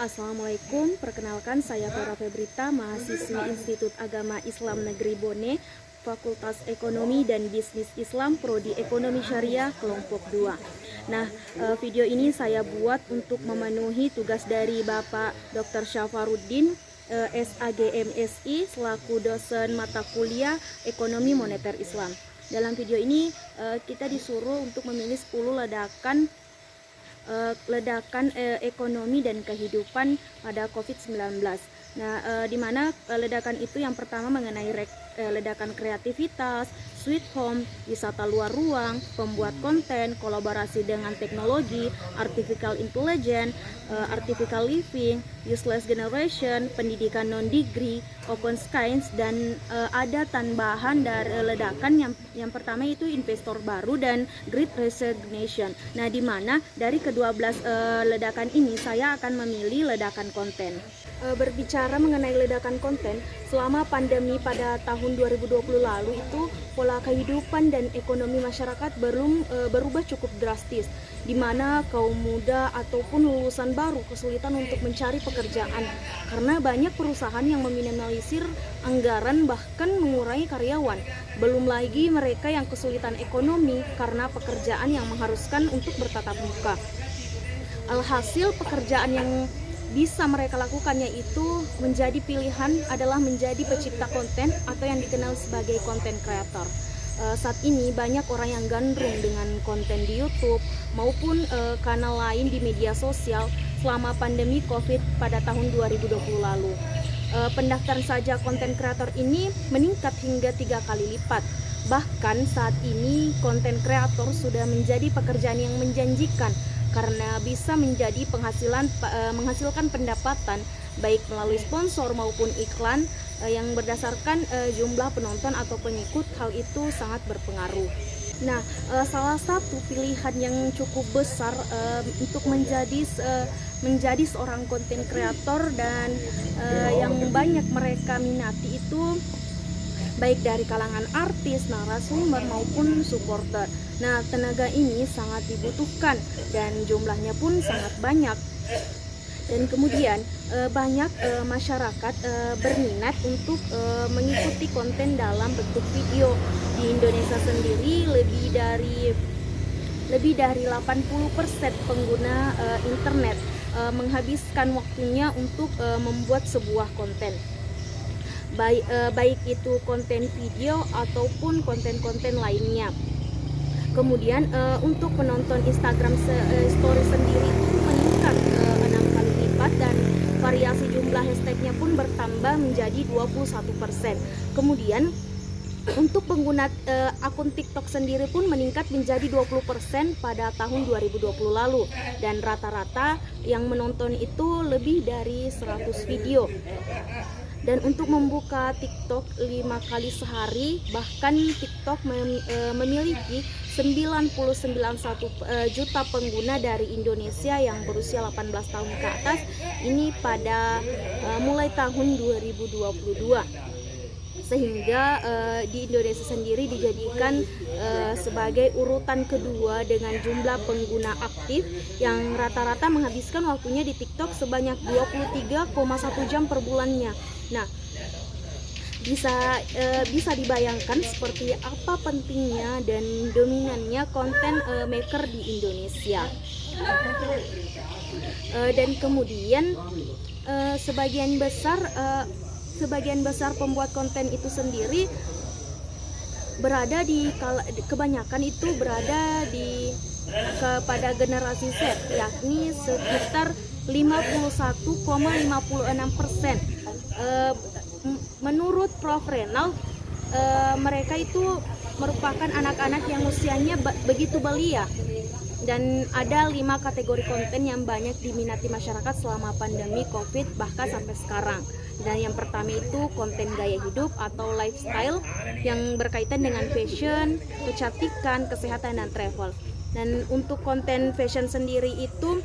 Assalamualaikum, perkenalkan saya Vera Febrita, mahasiswi Institut Agama Islam Negeri Bone, Fakultas Ekonomi dan Bisnis Islam, Prodi Ekonomi Syariah, kelompok 2. Nah, video ini saya buat untuk memenuhi tugas dari Bapak Dr. Syafaruddin, SAGMSI, selaku dosen mata kuliah Ekonomi Moneter Islam. Dalam video ini kita disuruh untuk memilih 10 ledakan ekonomi dan kehidupan pada COVID-19. Nah, di mana ledakan itu yang pertama mengenai ledakan kreativitas, sweet home, wisata luar ruang, pembuat konten, kolaborasi dengan teknologi, artificial intelligence, artificial living, useless generation, pendidikan non-degree, open skies, dan ada tambahan dari ledakan yang pertama itu investor baru dan great resignation. Nah, di mana dari ke-12 ledakan ini saya akan memilih ledakan konten. Berbicara mengenai ledakan konten, selama pandemi pada tahun 2020 lalu itu pola kehidupan dan ekonomi masyarakat berubah cukup drastis, di mana kaum muda ataupun lulusan baru kesulitan untuk mencari pekerjaan karena banyak perusahaan yang meminimalisir anggaran bahkan mengurangi karyawan. Belum lagi mereka yang kesulitan ekonomi karena pekerjaan yang mengharuskan untuk bertatap muka. Alhasil pekerjaan yang bisa mereka lakukan yaitu menjadi pilihan adalah menjadi pencipta konten atau yang dikenal sebagai content creator. Saat ini banyak orang yang gandrung dengan konten di YouTube maupun kanal lain di media sosial selama pandemi COVID pada tahun 2020 lalu. Pendaftaran saja konten kreator ini meningkat hingga 3 kali lipat. Bahkan saat ini konten kreator sudah menjadi pekerjaan yang menjanjikan karena bisa menjadi menghasilkan pendapatan baik melalui sponsor maupun iklan yang berdasarkan jumlah penonton atau pengikut. Hal itu sangat berpengaruh. Nah, salah satu pilihan yang cukup besar untuk menjadi seorang konten kreator dan yang banyak mereka minati itu baik dari kalangan artis, narasumber maupun supporter. Nah, tenaga ini sangat dibutuhkan dan jumlahnya pun sangat banyak. Dan kemudian banyak masyarakat berminat untuk mengikuti konten dalam bentuk video. Di Indonesia sendiri lebih dari 80% pengguna internet menghabiskan waktunya untuk membuat sebuah konten. Baik itu konten video ataupun konten-konten lainnya. Kemudian untuk penonton Instagram story sendiri itu meningkat 6 kali lipat dan variasi jumlah hashtagnya pun bertambah menjadi 21%. Kemudian untuk pengguna akun TikTok sendiri pun meningkat menjadi 20% pada tahun 2020 lalu dan rata-rata yang menonton itu lebih dari 100 video. Dan untuk membuka TikTok 5 kali sehari, bahkan TikTok memiliki 99,1 juta pengguna dari Indonesia yang berusia 18 tahun ke atas, ini pada mulai tahun 2022. Sehingga di Indonesia sendiri dijadikan sebagai urutan kedua dengan jumlah pengguna aktif yang rata-rata menghabiskan waktunya di TikTok sebanyak 23,1 jam per bulannya. Nah, bisa dibayangkan seperti apa pentingnya dan dominannya konten maker di Indonesia. Dan kemudian sebagian besar pembuat konten itu sendiri kebanyakan itu berada kepada generasi Z, yakni sekitar 51,56%. Menurut Prof. Renald, mereka itu merupakan anak-anak yang usianya begitu belia. Dan ada 5 kategori konten yang banyak diminati masyarakat selama pandemi COVID bahkan sampai sekarang. Dan yang pertama itu konten gaya hidup atau lifestyle yang berkaitan dengan fashion, kecantikan, kesehatan, dan travel. Dan untuk konten fashion sendiri itu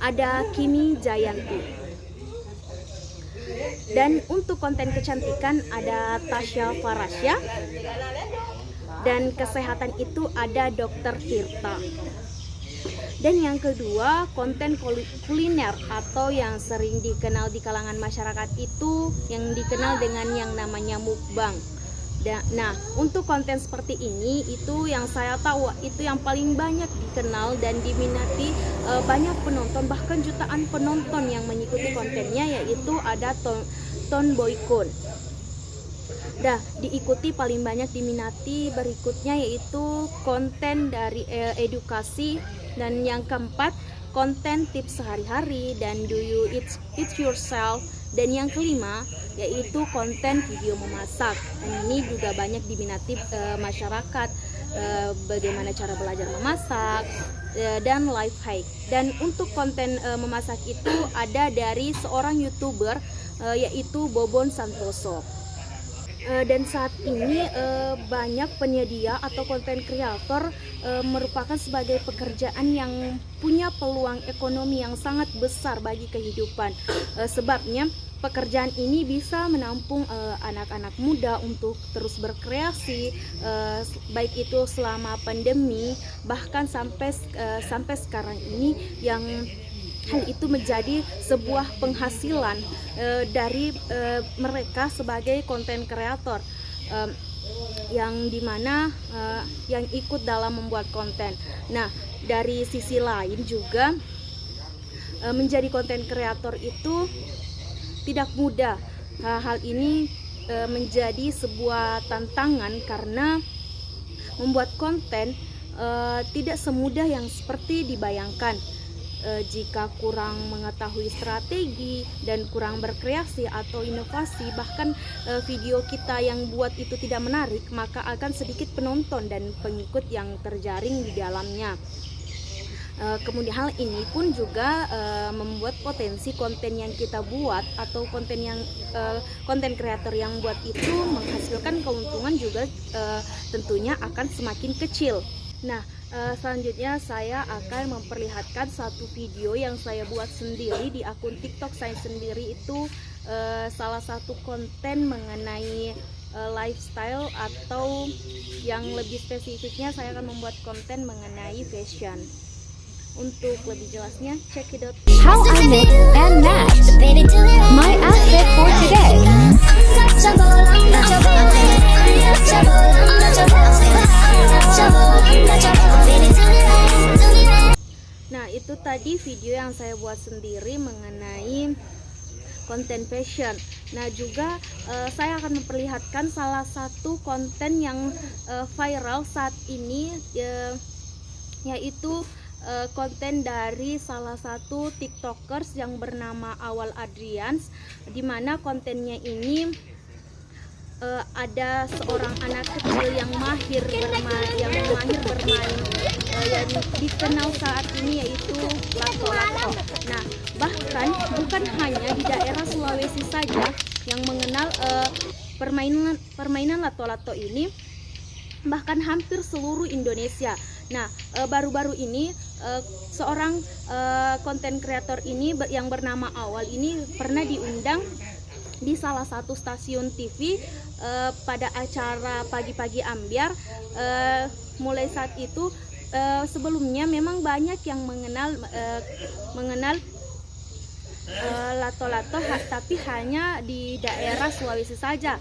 ada Kimi Jayanti. Dan untuk konten kecantikan ada Tasya Farasya. Dan kesehatan itu ada Dr. Tirta. Dan yang kedua, konten kuliner atau yang sering dikenal di kalangan masyarakat itu yang dikenal dengan yang namanya mukbang. Nah, untuk konten seperti ini itu yang saya tahu itu yang paling banyak dikenal dan diminati banyak penonton, bahkan jutaan penonton yang mengikuti kontennya, yaitu ada Ton Boykun. Diikuti paling banyak diminati berikutnya yaitu konten dari edukasi, dan yang keempat konten tips sehari-hari dan do you eat yourself, dan yang kelima yaitu konten video memasak. Dan ini juga banyak diminati masyarakat, bagaimana cara belajar memasak dan life hack. Dan untuk konten memasak itu ada dari seorang YouTuber yaitu Bobon Santoso. Dan saat ini banyak penyedia atau konten kreator merupakan sebagai pekerjaan yang punya peluang ekonomi yang sangat besar bagi kehidupan. Sebabnya pekerjaan ini bisa menampung anak-anak muda untuk terus berkreasi, baik itu selama pandemi, bahkan sampai sekarang ini, yang hal itu menjadi sebuah penghasilan dari mereka sebagai konten kreator, yang dimana yang ikut dalam membuat konten. Nah, dari sisi lain juga menjadi konten kreator itu tidak mudah. Hal ini menjadi sebuah tantangan karena membuat konten tidak semudah yang seperti dibayangkan. Jika kurang mengetahui strategi dan kurang berkreasi atau inovasi, bahkan video kita yang buat itu tidak menarik, maka akan sedikit penonton dan pengikut yang terjaring di dalamnya. Kemudian hal ini pun juga membuat potensi konten yang kita buat atau konten kreator yang buat itu menghasilkan keuntungan juga tentunya akan semakin kecil. Nah, selanjutnya saya akan memperlihatkan satu video yang saya buat sendiri di akun TikTok saya sendiri. Itu salah satu konten mengenai lifestyle, atau yang lebih spesifiknya saya akan membuat konten mengenai fashion. Untuk lebih jelasnya, check it out. How I mix and match my outfit for today. Nah, itu tadi video yang saya buat sendiri mengenai konten fashion. Nah, juga saya akan memperlihatkan salah satu konten yang viral saat ini, yaitu konten dari salah satu tiktokers yang bernama Awal Adrians, dimana kontennya ini ada seorang anak kecil yang mahir bermain, yang dikenal saat ini, yaitu lato-lato. Nah, bahkan bukan hanya di daerah Sulawesi saja yang mengenal permainan lato-lato ini, bahkan hampir seluruh Indonesia. Nah, baru-baru ini seorang konten kreator ini yang bernama Awal ini pernah diundang di salah satu stasiun TV pada acara Pagi-Pagi Ambyar. Mulai saat itu, sebelumnya memang banyak yang mengenal lato-lato, tapi hanya di daerah Sulawesi saja.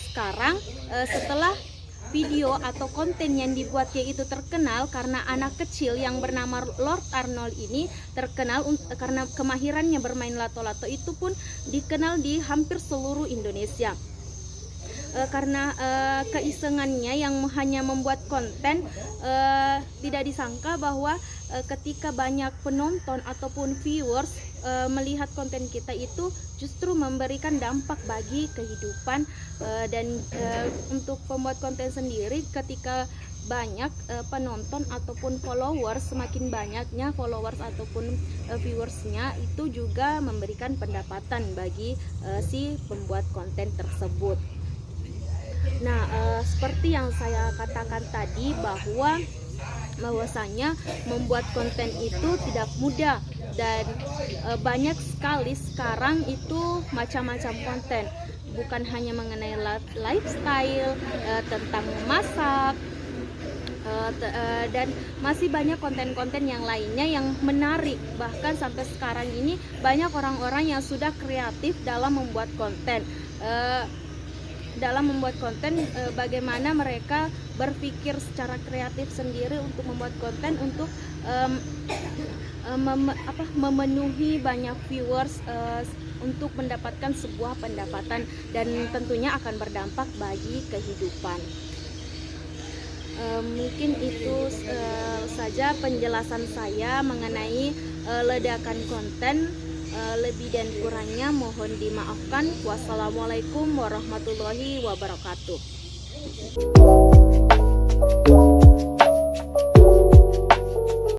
Sekarang setelah video atau konten yang dibuatnya itu terkenal karena anak kecil yang bernama Lord Arnold ini terkenal karena kemahirannya bermain lato-lato, itu pun dikenal di hampir seluruh Indonesia. Karena keisengannya yang hanya membuat konten, tidak disangka bahwa ketika banyak penonton ataupun viewers melihat konten kita itu justru memberikan dampak bagi kehidupan. Dan untuk pembuat konten sendiri, ketika banyak penonton ataupun followers, semakin banyaknya followers ataupun viewersnya, itu juga memberikan pendapatan bagi si pembuat konten tersebut. Nah, seperti yang saya katakan tadi, bahwasanya membuat konten itu tidak mudah, dan banyak sekali sekarang itu macam-macam konten, bukan hanya mengenai lifestyle, tentang memasak, dan masih banyak konten-konten yang lainnya yang menarik. Bahkan sampai sekarang ini banyak orang-orang yang sudah kreatif dalam membuat konten. Bagaimana mereka berpikir secara kreatif sendiri untuk membuat konten untuk memenuhi banyak viewers, untuk mendapatkan sebuah pendapatan dan tentunya akan berdampak bagi kehidupan. Mungkin itu saja penjelasan saya mengenai ledakan konten. Lebih dan kurangnya mohon dimaafkan. Wassalamualaikum warahmatullahi wabarakatuh.